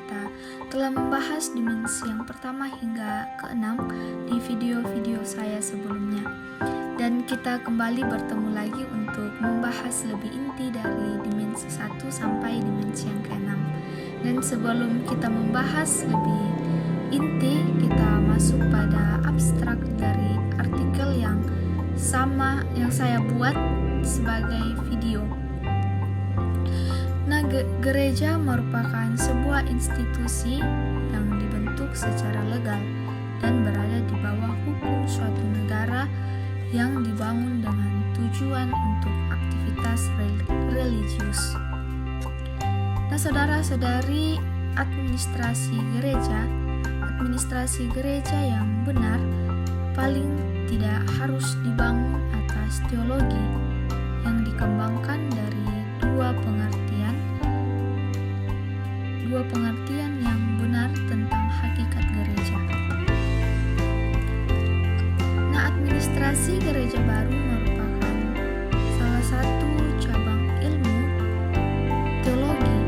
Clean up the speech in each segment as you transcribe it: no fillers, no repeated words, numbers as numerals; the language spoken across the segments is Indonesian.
kita telah membahas dimensi yang pertama hingga keenam di video-video saya sebelumnya. Dan kita kembali bertemu lagi untuk membahas lebih inti dari dimensi 1 sampai dimensi yang keenam. Dan sebelum kita membahas lebih inti, kita masuk pada abstrak dari artikel yang sama yang saya buat sebagai video. Nah, gereja merupakan sebuah institusi yang dibentuk secara legal dan berada di bawah hukum suatu negara yang dibangun dengan tujuan untuk aktivitas religius. Nah, saudara-saudari, administrasi gereja yang benar paling tidak harus dibangun atas teologi yang dikembangkan dari dua pengertian yang benar tentang hakikat gereja. Nah, administrasi gereja baru merupakan salah satu cabang ilmu teologi.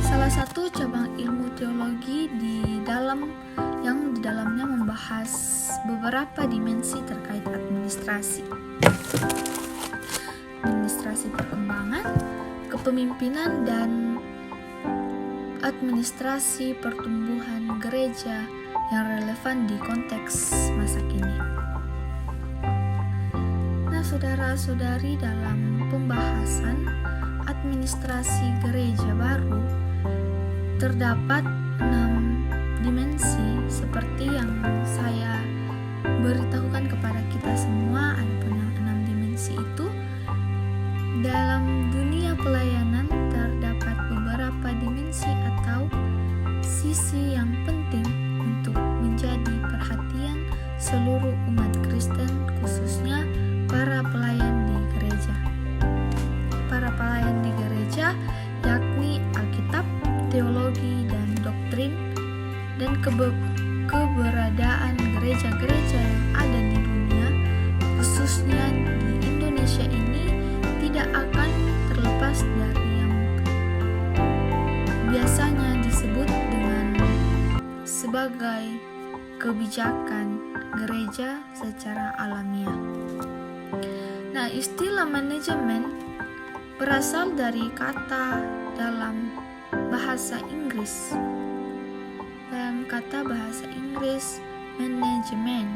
Salah satu cabang ilmu teologi di dalamnya membahas beberapa dimensi terkait administrasi. Administrasi perkembangan, kepemimpinan, dan administrasi pertumbuhan gereja yang relevan di konteks masa kini. Nah, saudara-saudari, dalam pembahasan administrasi gereja baru terdapat 6 dimensi seperti yang saya beritahukan kepada kita semua. Ada yang 6 dimensi itu. Dalam dunia pelayanan terdapat beberapa dimensi atau sisi yang penting untuk menjadi perhatian seluruh umat Kristen, khususnya para pelayan di gereja. Para pelayan di gereja yakni Alkitab, teologi, dan doktrin, dan keberadaan gereja-gereja yang ada di dunia, khususnya di Indonesia ini, tidak akan terlepas dari yang biasanya disebut dengan sebagai kebijakan gereja secara alamiah. Nah, istilah manajemen berasal dari kata dalam bahasa Inggris. Dalam kata bahasa Inggris management,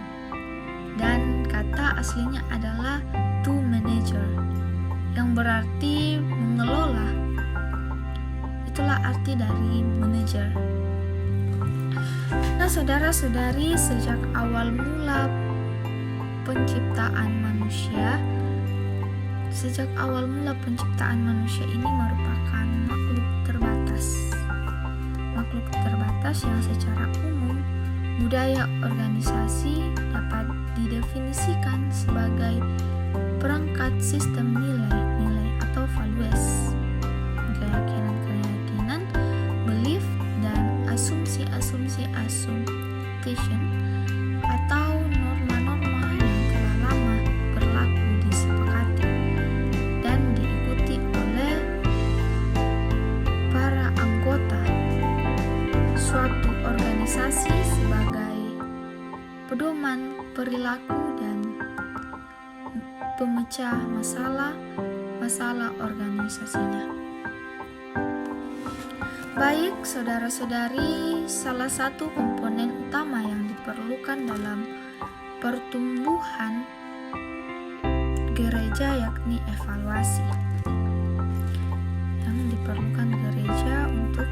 dan kata aslinya adalah to manager, yang berarti mengelola. Itulah arti dari manager. Nah, saudara-saudari, sejak awal mula penciptaan manusia ini merupakan makhluk terbatas yang secara umum budaya organisasi dapat didefinisikan sebagai perangkat sistem nilai atau values, keyakinan, belief, dan asumsi-assumption atau norma-norma yang telah lama berlaku disepakati dan diikuti oleh para anggota suatu organisasi sebagai pedoman perilaku dan pemecah masalah organisasinya. Baik, saudara-saudari, salah satu komponen utama yang diperlukan dalam pertumbuhan gereja yakni evaluasi. Yang diperlukan gereja untuk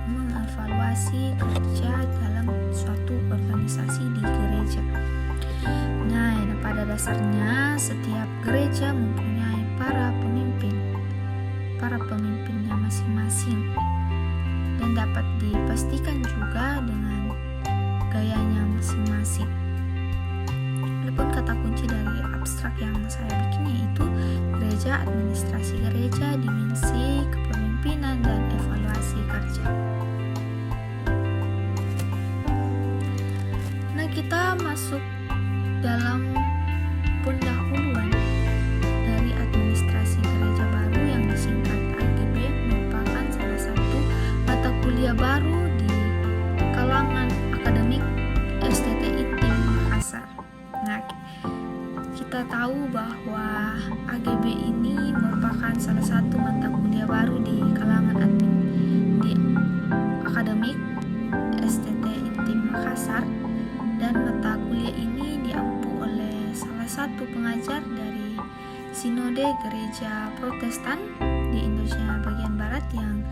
mengevaluasi kerja dalam suatu organisasi di gereja. Nah, pada dasarnya setiap gereja mempunyai para pemimpinnya masing-masing, dan dapat dipastikan juga dengan gayanya masing-masing. Walaupun kata kunci dari abstrak yang saya bikin yaitu gereja, administrasi gereja, dimensi, kepemimpinan, dan evaluasi kerja. Nah, kita masuk dalam pendahuluan dari administrasi gereja baru yang disingkat AGB, merupakan salah satu mata kuliah baru di kalangan akademik STT Intim Makassar. Nah, kita tahu bahwa AGB ini merupakan salah satu mata kuliah baru di kalangan admin di akademik STT Intim Makassar, dan mata kuliah ini diampu oleh salah satu pengajar dari Sinode Gereja Protestan di Indonesia bagian Barat yang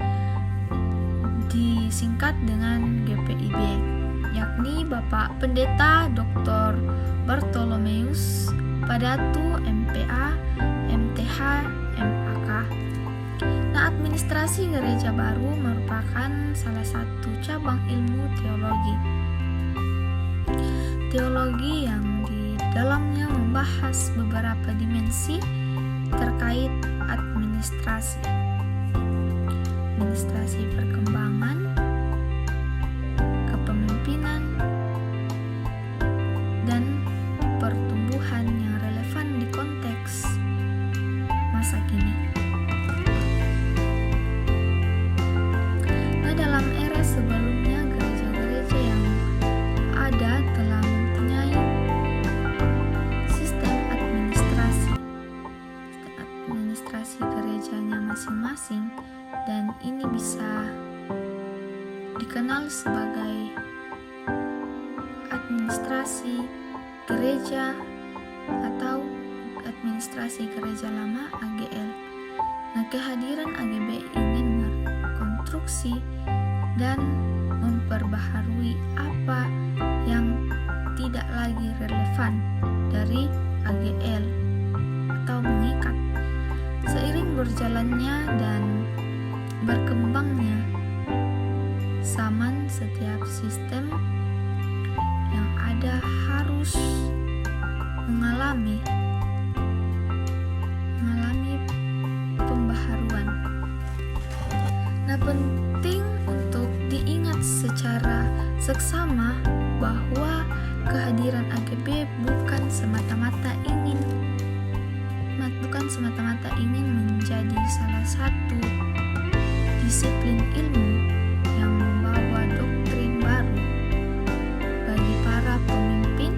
disingkat dengan GPIB, yakni Bapak Pendeta Dr. Bartolomeus Padatu MPA, MTH, MAK. Nah, administrasi gereja baru merupakan salah satu cabang ilmu teologi. Teologi yang di dalamnya membahas beberapa dimensi terkait administrasi. Administrasi perkembangan, kepemimpinan, dan pertumbuhan yang relevan di konteks masa kini. Nah, dalam era sebelumnya, gereja-gereja yang ada telah mempunyai sistem administrasi gerejanya masing-masing, dan ini bisa dikenal sebagai administrasi gereja atau administrasi gereja lama AGL. Nah, kehadiran AGB ingin merekonstruksi dan memperbaharui apa yang tidak lagi relevan dari AGL atau mengikat. Seiring berjalannya dan berkembangnya zaman, setiap sistem yang ada harus mengalami pembaharuan. Nah, penting untuk diingat secara seksama bahwa kehadiran AGB bukan semata-mata ingin menjadi salah satu disiplin ilmu yang membawa doktrin baru bagi para pemimpin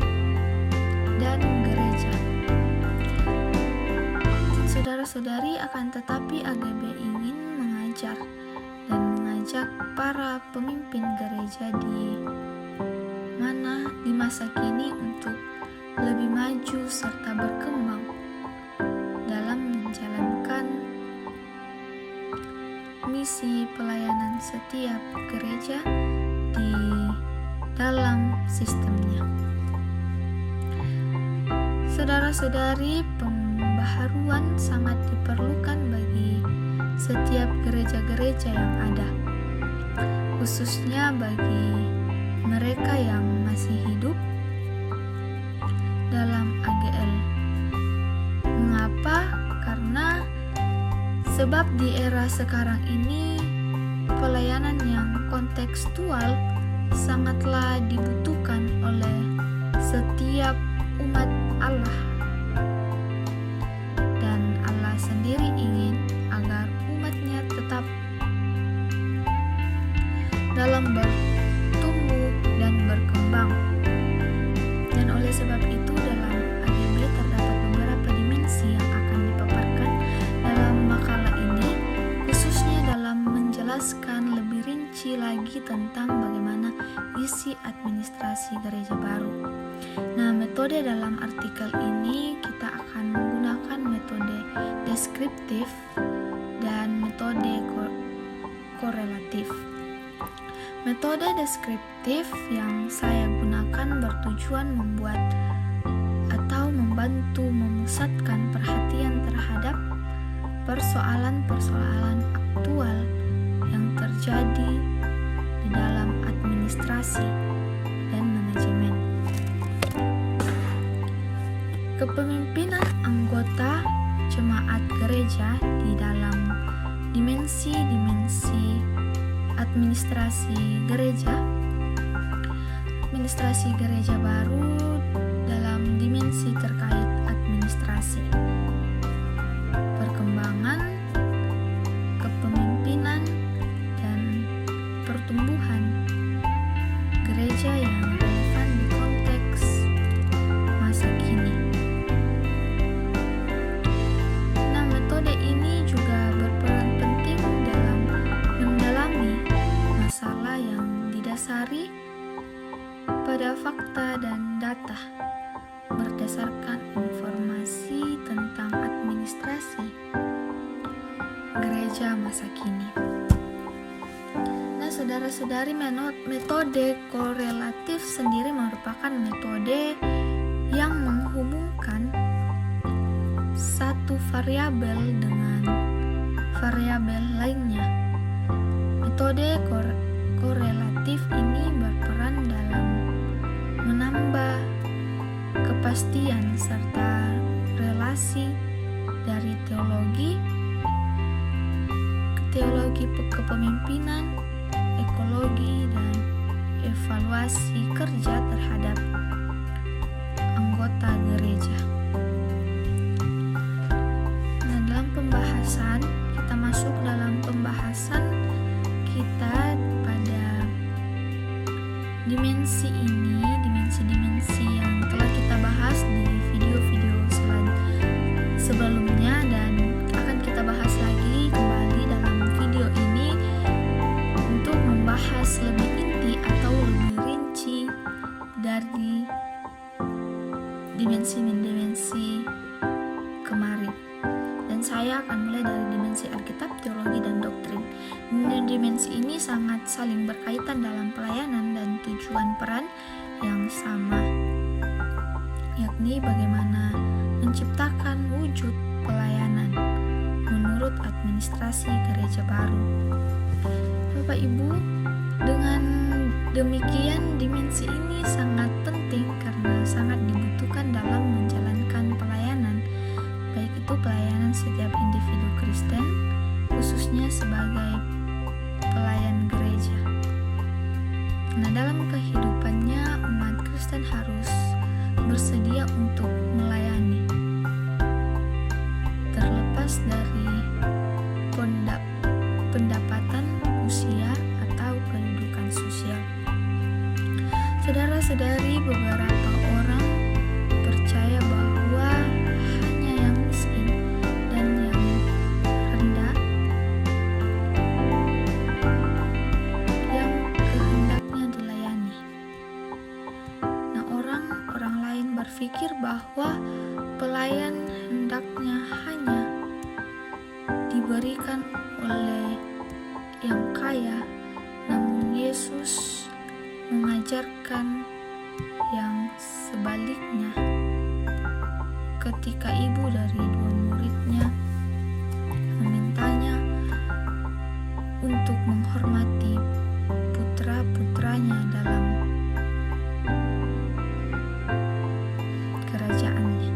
dan gereja. Saudara-saudari, akan tetapi AGB ingin mengajar dan mengajak para pemimpin gereja di masa kini untuk lebih maju serta berkembang dalam menjalankan misi pelayanan setiap gereja di dalam sistemnya. Saudara-saudari, pembaharuan sangat diperlukan bagi setiap gereja-gereja yang ada, khususnya bagi mereka yang masih hidup dalam AGL. Mengapa? Karena sebab di era sekarang ini pelayanan yang kontekstual sangatlah dibutuhkan oleh setiap umat Allah, dan Allah sendiri ingin agar umatnya tetap dalam bertumbuh dan berkembang. Dan oleh sebab itu, dalam AGB terdapat beberapa dimensi yang akan dipaparkan dalam makalah ini, khususnya dalam menjelaskan lebih rinci lagi tentang bagaimana isi administrasi gereja baru. Nah, metode dalam artikel ini kita akan menggunakan metode deskriptif dan metode korelatif. Metode deskriptif yang saya gunakan bertujuan membuat atau membantu memusatkan perhatian terhadap persoalan-persoalan aktual yang terjadi di dalam administrasi dan manajemen. Kepemimpinan anggota jemaat gereja di dalam dimensi-dimensi administrasi gereja baru dalam dimensi terkait administrasi, perkembangan, kepemimpinan, dan pertumbuhan gereja yang relevan di konteks masa kini. Nah, metode ini juga berperan penting dalam mendalami masalah yang didasari pada fakta dan data berdasarkan informasi tentang administrasi gereja masa kini. Nah, saudara-saudari, metode korelatif sendiri merupakan metode yang menghubungkan satu variabel dengan variabel lainnya. Metode korelatif ini berperan dalam menambah kepastian serta relasi dari teologi kepemimpinan, ekologi, dan evaluasi kerja terhadap anggota gereja. Nah, dalam pembahasan, kita masuk dalam pembahasan kita pada dimensi ini, dimensi-dimensi yang telah kita bahas di video-video sebelumnya, dan akan kita bahas lagi kembali dalam video ini untuk membahas lebih inti atau lebih rinci dari dimensi kemarin. Dan saya akan mulai dari dimensi Alkitab, teologi, dan doktrin. Dimensi ini sangat saling berkaitan dalam pelayanan dan tujuan peran yang sama, yakni bagaimana menciptakan wujud pelayanan menurut administrasi gereja baru. Bapak Ibu, dengan demikian dimensi ini sangat penting karena sangat dibutuhkan dalam menjalankan pelayanan, baik itu pelayanan setiap individu Kristen, khususnya sebagai pelayan gereja. Nah, dalam kehidupannya umat Kristen harus bersedia untuk melayani, terlepas dari pendapatan, usia, atau kedudukan sosial. Saudara-saudari, beberapa orang percaya bahwa hanya yang miskin dan yang rendah yang kehendaknya dilayani. Nah, orang lain berpikir bahwa pelayan hendaknya hanya diberikan oleh yang kaya, namun Yesus mengajarkan yang sebaliknya. Ketika ibu dari dua muridnya memintanya untuk menghormati putra-putranya dalam kerajaannya,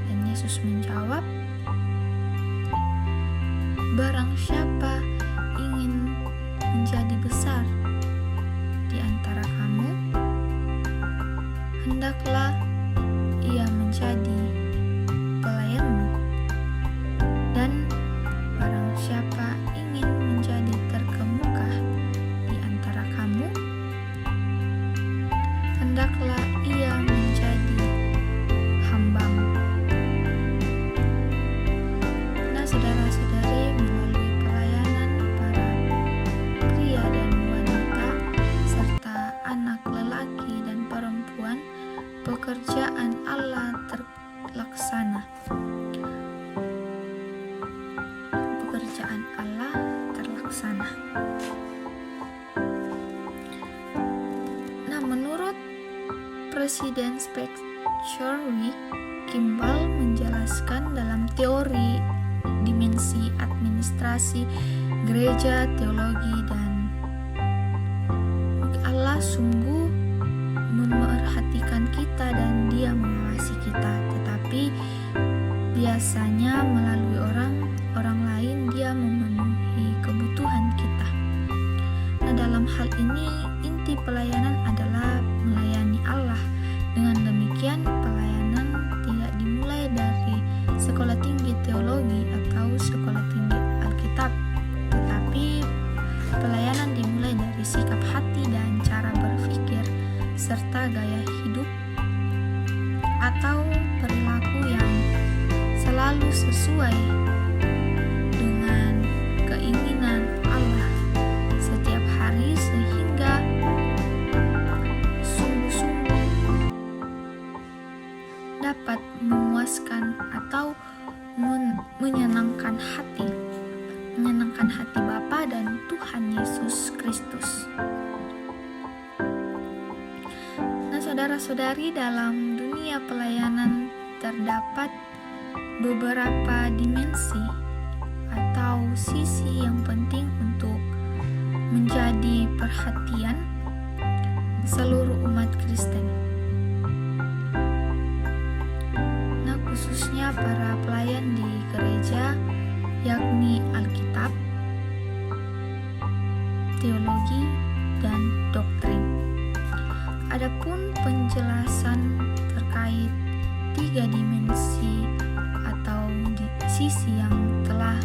dan Yesus menjawab, "Barang siapa ingin menjadi besar di antara kamu, hendaklah ia menjadi pelayanmu. Dan barang siapa ingin menjadi terkemuka di antara kamu, hendaklah ia menjadi hambamu." Nah, saudara-saudari, melalui pelayanan para pria dan wanita serta anak lelaki dan perempuan, pekerjaan Allah terlaksana. Pekerjaan Allah terlaksana. Nah, menurut Presiden Spectori, Kimball menjelaskan dalam teori dimensi administrasi gereja, teologi, dan Allah sungguh memerhatikan kita dan Dia mengawasi kita, tetapi biasanya melalui orang lain Dia memenuhi kebutuhan kita. Nah, dalam hal ini inti pelayanan adalah melayani Allah. Dengan demikian, pelayanan tidak dimulai dari sekolah tinggi teologi atau sekolah tinggi Alkitab, tetapi sesuai dengan keinginan Allah setiap hari sehingga sungguh-sungguh dapat memuaskan atau menyenangkan hati Bapa dan Tuhan Yesus Kristus. Nah, saudara-saudari, dalam dunia pelayanan terdapat beberapa dimensi atau sisi yang penting untuk menjadi perhatian seluruh umat Kristen. Nah, khususnya para pelayan di gereja, yakni Alkitab, teologi, dan doktrin. Adapun penjelasan terkait 3 dimensi atau sisi yang telah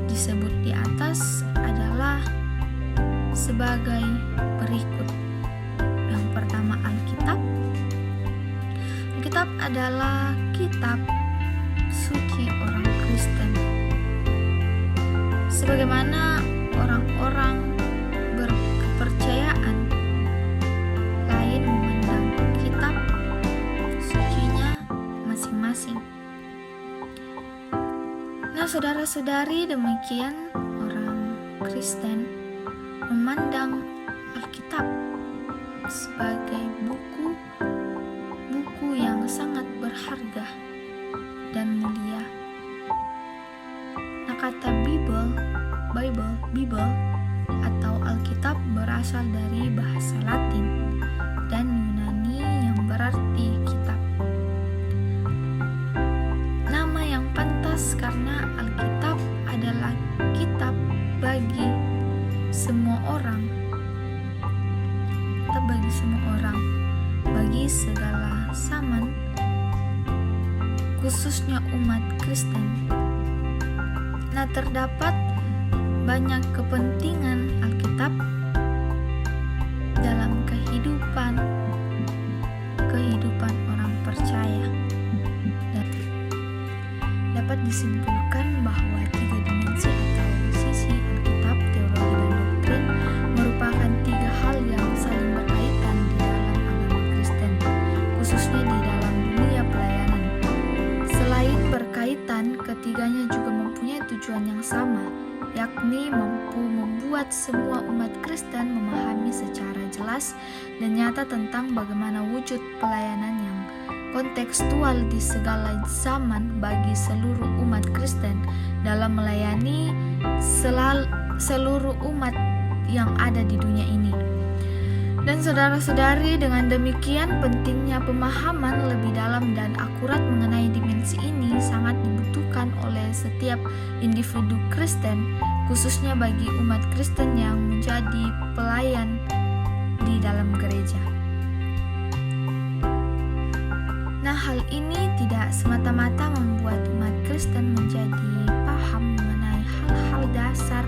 disebut di atas adalah sebagai berikut. Yang pertama, Alkitab. Alkitab adalah kitab suci orang Kristen. Sebagaimana orang-orang berkepercayaan lain memandang kitab sucinya masing-masing. Nah, saudara-saudari, demikian orang Kristen memandang Alkitab sebagai buku yang sangat berharga dan mulia. Nah, kata Bible atau Alkitab berasal dari bahasa Latin dan Yunani yang berarti kitab. Nama yang pantas karena Alkitab adalah kitab bagi semua orang, bagi segala zaman, khususnya umat Kristen. Nah, terdapat banyak kepentingan Alkitab dalam kehidupan orang percaya. Dan dapat disimpulkan bahwa 3 dimensi atau sisi Alkitab, teologi, dan doktrin merupakan 3 hal yang saling berkaitan di dalam agama Kristen, khususnya di dalam dunia pelayanan. Selain berkaitan, ketiganya juga mempunyai tujuan yang sama, yakni mampu membuat semua umat Kristen memahami secara jelas dan nyata tentang bagaimana wujud pelayanan yang kontekstual di segala zaman bagi seluruh umat Kristen dalam melayani seluruh umat yang ada di dunia ini. Dan saudara-saudari, dengan demikian pentingnya pemahaman lebih dalam dan akurat mengenai dimensi ini sangat dibutuhkan oleh setiap individu Kristen, khususnya bagi umat Kristen yang menjadi pelayan di dalam gereja. Nah, hal ini tidak semata-mata membuat umat Kristen menjadi paham mengenai hal-hal dasar,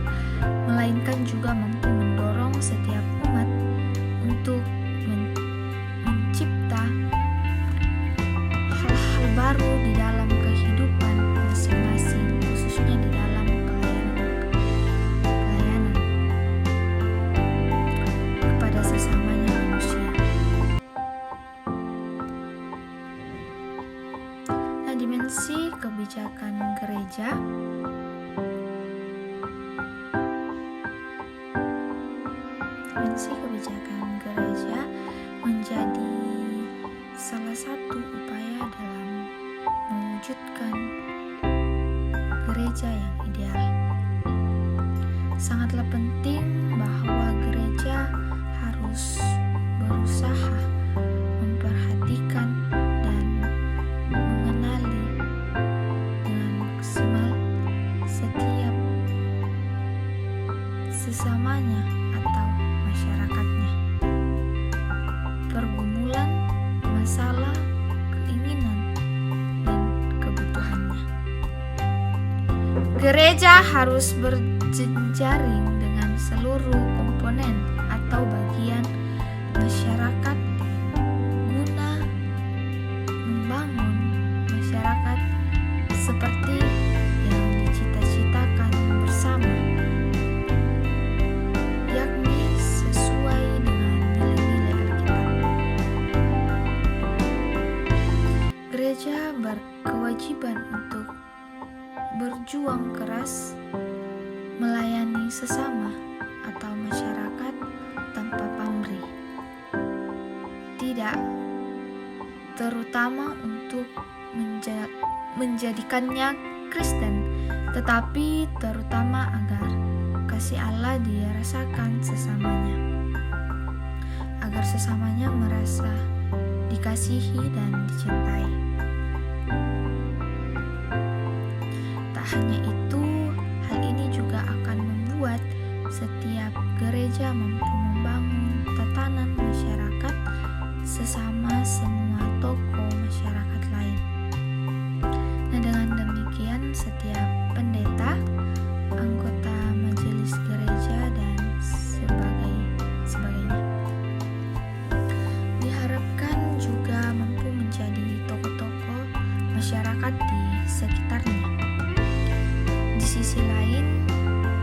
melainkan juga mampu mendorong setiap umat untuk mencipta hal-hal baru di dalam kehidupan masing-masing, khususnya di dalam pelayanan kepada sesamanya manusia. Nah, dimensi kebijakan gereja menjadi salah satu upaya dalam mewujudkan gereja yang ideal. Sangatlah penting bahwa gereja harus berusaha memperhatikan dan mengenali dengan maksimal setiap sesamanya atau masyarakatnya, pergumulan, masalah, keinginan, dan kebutuhannya. Gereja harus berjejaring dengan seluruh komponen atau bagian masyarakat guna membangun masyarakat seperti berjuang keras melayani sesama atau masyarakat tanpa pamrih. Tidak, terutama untuk menjadikannya Kristen, tetapi terutama agar kasih Allah dirasakan sesamanya, agar sesamanya merasa dikasihi dan dicintai. Tak hanya itu, hal ini juga akan membuat setiap gereja mampu membangun tatanan masyarakat sesama semua tokoh masyarakat lain. Nah, dengan demikian setiap pendeta, anggota majelis gereja dan sebagainya diharapkan juga mampu menjadi tokoh-tokoh masyarakat di sekitarnya. Di sisi lain,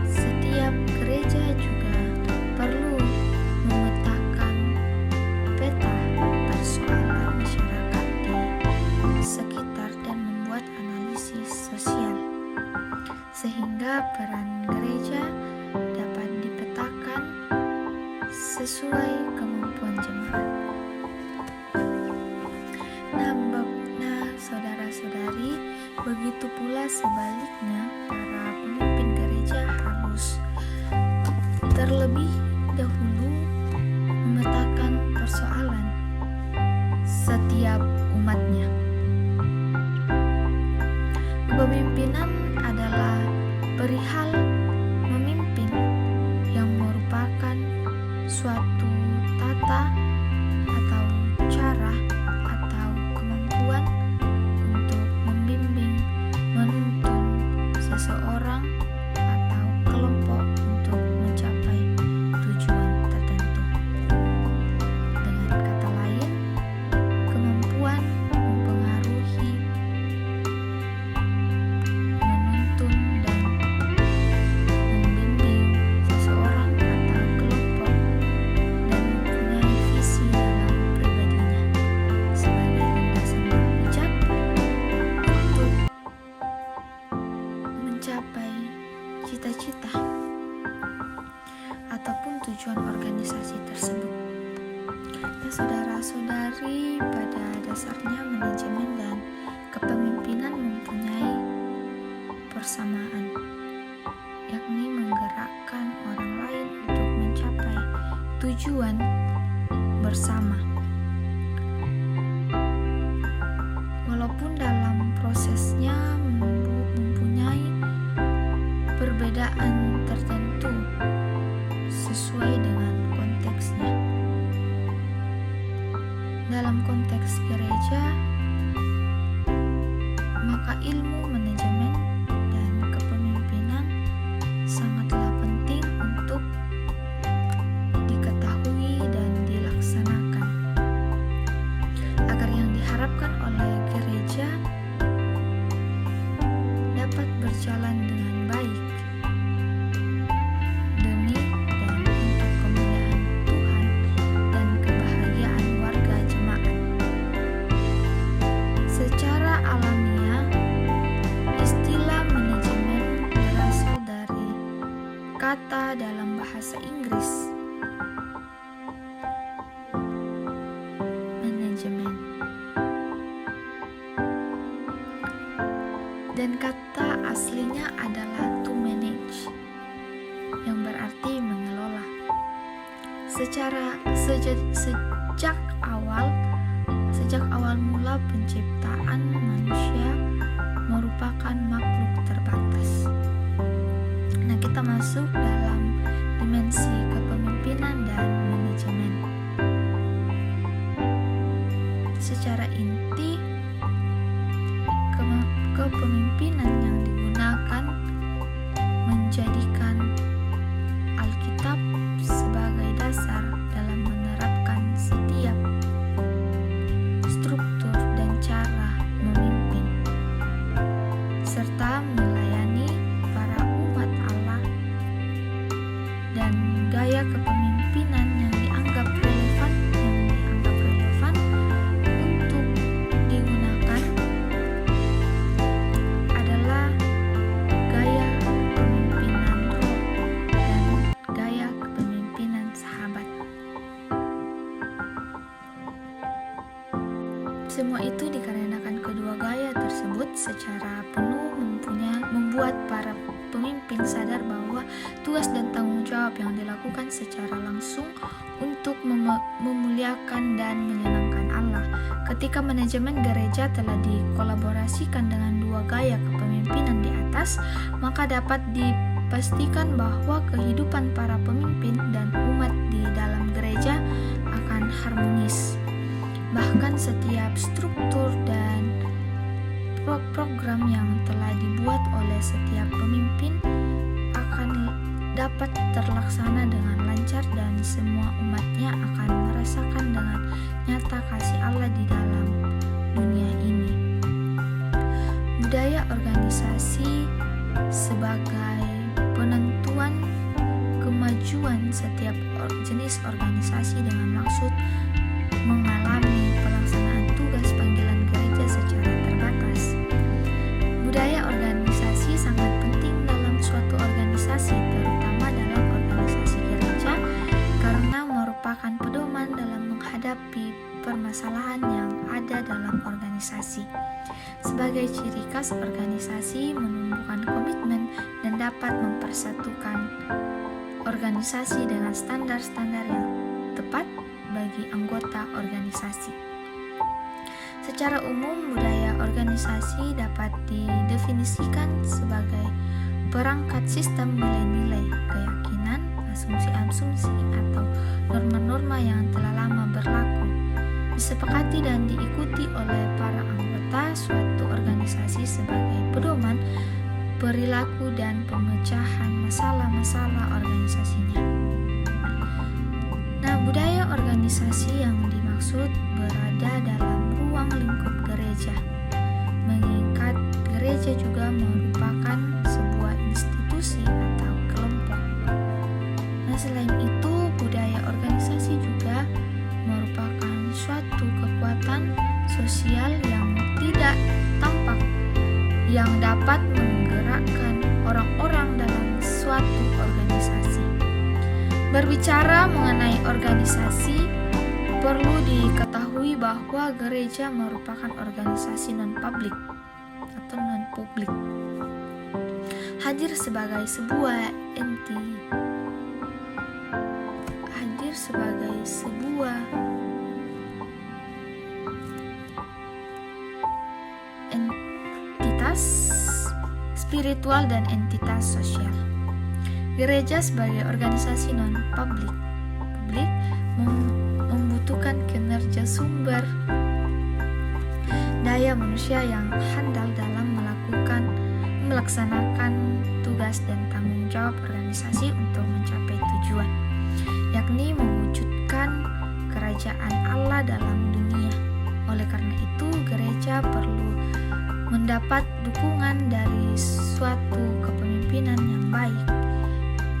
setiap gereja juga perlu memetakan peta persoalan masyarakat di sekitar dan membuat analisis sosial, sehingga peran gereja dapat dipetakan sesuai kemampuan jemaat. Nah, saudara-saudari, begitu pula sebaliknya, para pemimpin gereja harus terlebih dahulu memetakan persoalan setiap umatnya. Kepemimpinan adalah perihal memimpin yang merupakan suatu tata atau cara atau kemampuan untuk membimbing, menuntun seseorang atau kelompok untuk mencapai tujuan tertentu. Dengan kata lain, kemampuan mempengaruhi, menuntun, dan membimbing seseorang atau kelompok dan mempunyai visi dalam pribadinya sebagai landasan yang bijak untuk mencapai cita-cita ataupun tujuan organisasi tersebut. Nah, saudara-saudari, pada dasarnya manajemen dan kepemimpinan mempunyai persamaan, yakni menggerakkan orang lain untuk mencapai tujuan bersama. Walaupun dalam prosesnya mempunyai perbedaan tertentu sesuai dengan konteksnya. Dalam konteks gereja, maka ilmu manajemen dan kepemimpinan sangatlah penting untuk diketahui dan dilaksanakan, agar yang diharapkan oleh gereja dapat berjalan dengan baik demi dan untuk kemuliaan Tuhan dan kebahagiaan warga jemaat. Secara alamiah, istilah manajemen berasal dari kata dalam bahasa Inggris manajemen, dan kata aslinya adalah to manage, yang berarti mengelola. Sejak awal mula penciptaan manusia merupakan makhluk terbatas. Nah, kita masuk dalam dimensi kepemimpinan dan manajemen. Secara inti, kepemimpinan yang digunakan menjadikan Alkitab sebagai dasar dalam menerapkan setiap struktur dan cara memimpin serta melayani para umat Allah, dan gaya kepemimpinan yang dianggap relevan untuk digunakan adalah Semua itu dikarenakan kedua gaya tersebut secara penuh membuat para pemimpin sadar bahwa tugas dan tanggung jawab yang dilakukan secara langsung untuk memuliakan dan menyenangkan Allah. Ketika manajemen gereja telah dikolaborasikan dengan dua gaya kepemimpinan di atas, maka dapat dipastikan bahwa kehidupan para pemimpin dan umat di dalam gereja akan harmonis. Bahkan setiap struktur dan program yang telah dibuat oleh setiap pemimpin akan dapat terlaksana dengan lancar dan semua umatnya akan merasakan dengan nyata kasih Allah di dalam dunia ini. Budaya organisasi sebagai penentuan kemajuan setiap jenis organisasi dengan maksud mengalami pelaksanaan tugas panggilan gereja secara terbatas. Budaya organisasi sangat penting dalam suatu organisasi, terutama dalam organisasi gereja, karena merupakan pedoman dalam menghadapi permasalahan yang ada dalam organisasi. Sebagai ciri khas organisasi menumbuhkan komitmen dan dapat mempersatukan organisasi dengan standar-standar yang tepat bagi anggota organisasi. Secara umum, budaya organisasi dapat didefinisikan sebagai perangkat sistem nilai-nilai, keyakinan, asumsi-asumsi, atau norma-norma yang telah lama berlaku, disepakati dan diikuti oleh para anggota suatu organisasi sebagai pedoman perilaku dan pemecahan masalah-masalah organisasinya. Nah, budaya organisasi yang dimaksud berada dalam ruang lingkup gereja, mengikat gereja juga merupakan sebuah institusi atau kelompok. Nah, selain itu, budaya organisasi juga merupakan suatu kekuatan sosial yang tidak tampak yang dapat menggerakkan orang-orang dalam suatu organisasi. Berbicara mengenai organisasi, perlu diketahui bahwa gereja merupakan organisasi non-publik atau non-publik. Hadir sebagai sebuah entitas spiritual dan entitas sosial. Gereja sebagai organisasi non-publik membutuhkan kinerja sumber daya manusia yang handal dalam melaksanakan tugas dan tanggung jawab organisasi untuk mencapai tujuan, yakni mewujudkan kerajaan Allah dalam dunia. Oleh karena itu, gereja perlu mendapat dukungan dari suatu kepemimpinan yang baik.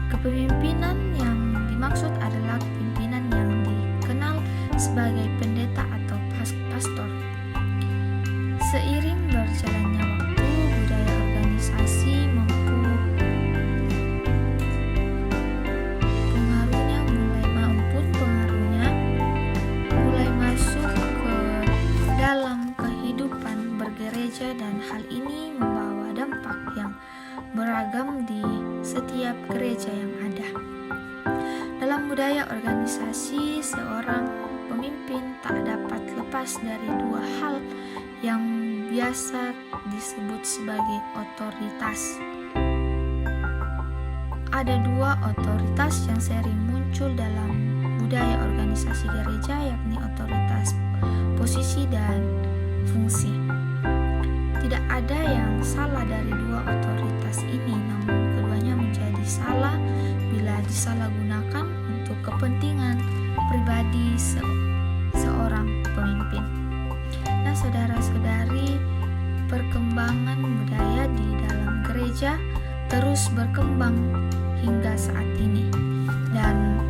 Kepemimpinan yang dimaksud adalah pimpinan yang dikenal sebagai pendeta atau pastor. Seiring berjalannya waktu, budaya organisasi pengaruhnya mulai masuk ke dalam kehidupan bergereja, dan hal ini membawa dampak yang beragam di setiap gereja yang ada. Dalam budaya organisasi, seorang pemimpin tak dapat lepas dari dua hal yang biasa disebut sebagai otoritas. Ada dua otoritas yang sering muncul dalam budaya organisasi gereja, yakni otoritas posisi dan fungsi. Tidak ada yang salah dari dua otoritas ini, namun keduanya menjadi salah bila disalahgunakan untuk kepentingan pribadi seorang pemimpin. Nah, saudara-saudari, perkembangan budaya di dalam gereja terus berkembang hingga saat ini, dan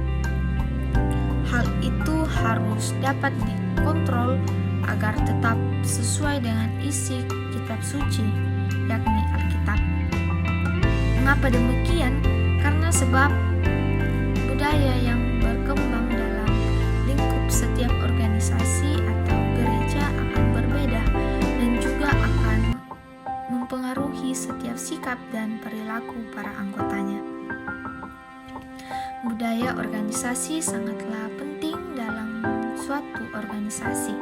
hal itu harus dapat dikontrol agar tetap sesuai dengan isi kitab suci, yakni Alkitab. Mengapa demikian? Karena sebab budaya yang berkembang dalam lingkup setiap organisasi atau gereja akan dan perilaku para anggotanya. Budaya organisasi sangatlah penting dalam suatu organisasi,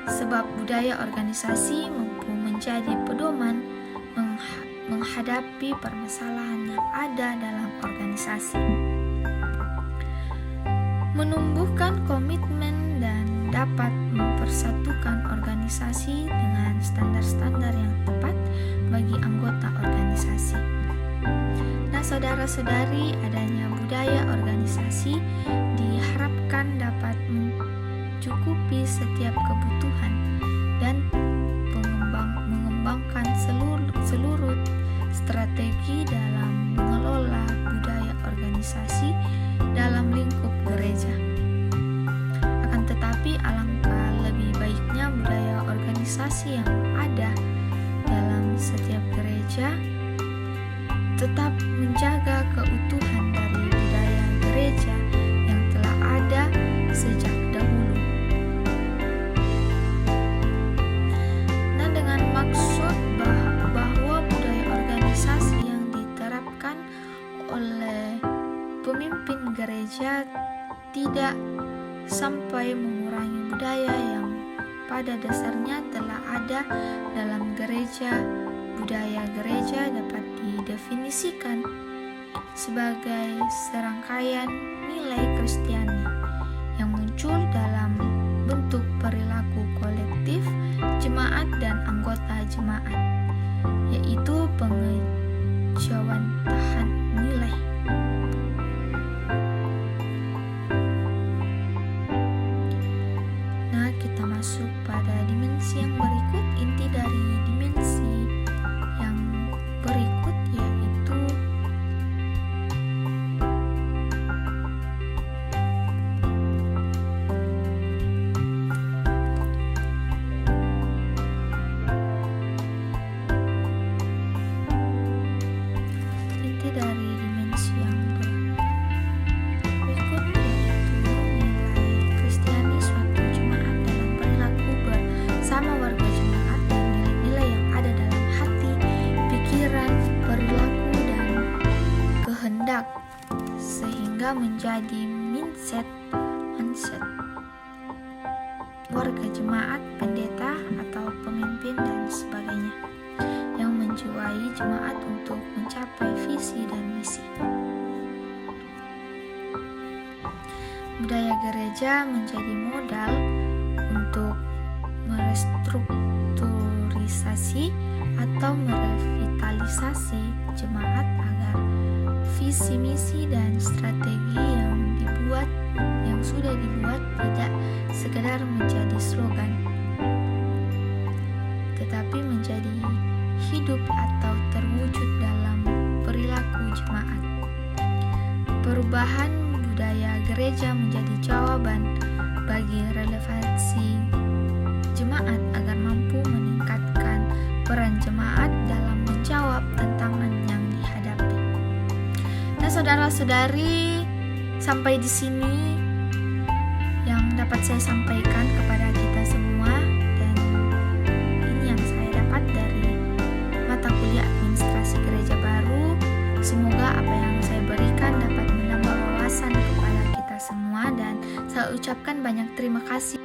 sebab budaya organisasi mampu menjadi pedoman menghadapi permasalahan yang ada dalam organisasi, menumbuhkan komitmen dan dapat mempersatukan organisasi dengan standar-standar yang tepat bagi anggota organisasi. Nah, saudara-saudari, adanya budaya organisasi diharapkan dapat mencukupi setiap kebutuhan dan mengembangkan seluruh strategi dalam mengelola budaya organisasi dalam lingkup gereja. Akan tetapi alangkah lebih baiknya budaya organisasi yang ada dalam setiap gereja tetap menjaga keutuhan dari budaya gereja yang telah ada sejak dahulu. Nah, dengan maksud bahwa budaya organisasi yang diterapkan oleh pemimpin gereja tidak sampai mengurangi budaya yang pada dasarnya telah ada dalam gereja. Budaya gereja dapat didefinisikan sebagai serangkaian nilai Kristiani yang muncul dalam bentuk perilaku kolektif jemaat dan anggota jemaat, yaitu pengejawantahan nilai. Nah, kita masuk pada dimensi yang berikut. Inti dari dimensi yang berikut yaitu nilai Kristiani suatu jemaat dalam perilaku bersama warga jemaat dan nilai-nilai yang ada dalam hati, pikiran, perilaku, dan kehendak, sehingga menjadi mindset warga jemaat, pendeta atau pemimpin dan sebagainya yang menjiwai jemaat untuk mencapai visi dan misi. Budaya gereja menjadi modal untuk merestrukturisasi atau merevitalisasi jemaat agar visi misi dan strategi yang sudah dibuat tidak sekedar menjadi slogan, tetapi menjadi hidup atau terwujud dalam perilaku jemaat. Perubahan budaya gereja menjadi jawaban bagi relevansi jemaat agar mampu meningkatkan peran jemaat dalam menjawab tantangan yang dihadapi. Nah, saudara-saudari, sampai di sini yang dapat saya sampaikan kepada kita semua, dan ini yang saya dapat dari mata kuliah administrasi gereja baru. Semoga apa yang saya berikan dapat menambah wawasan kepada kita semua, dan saya ucapkan banyak terima kasih.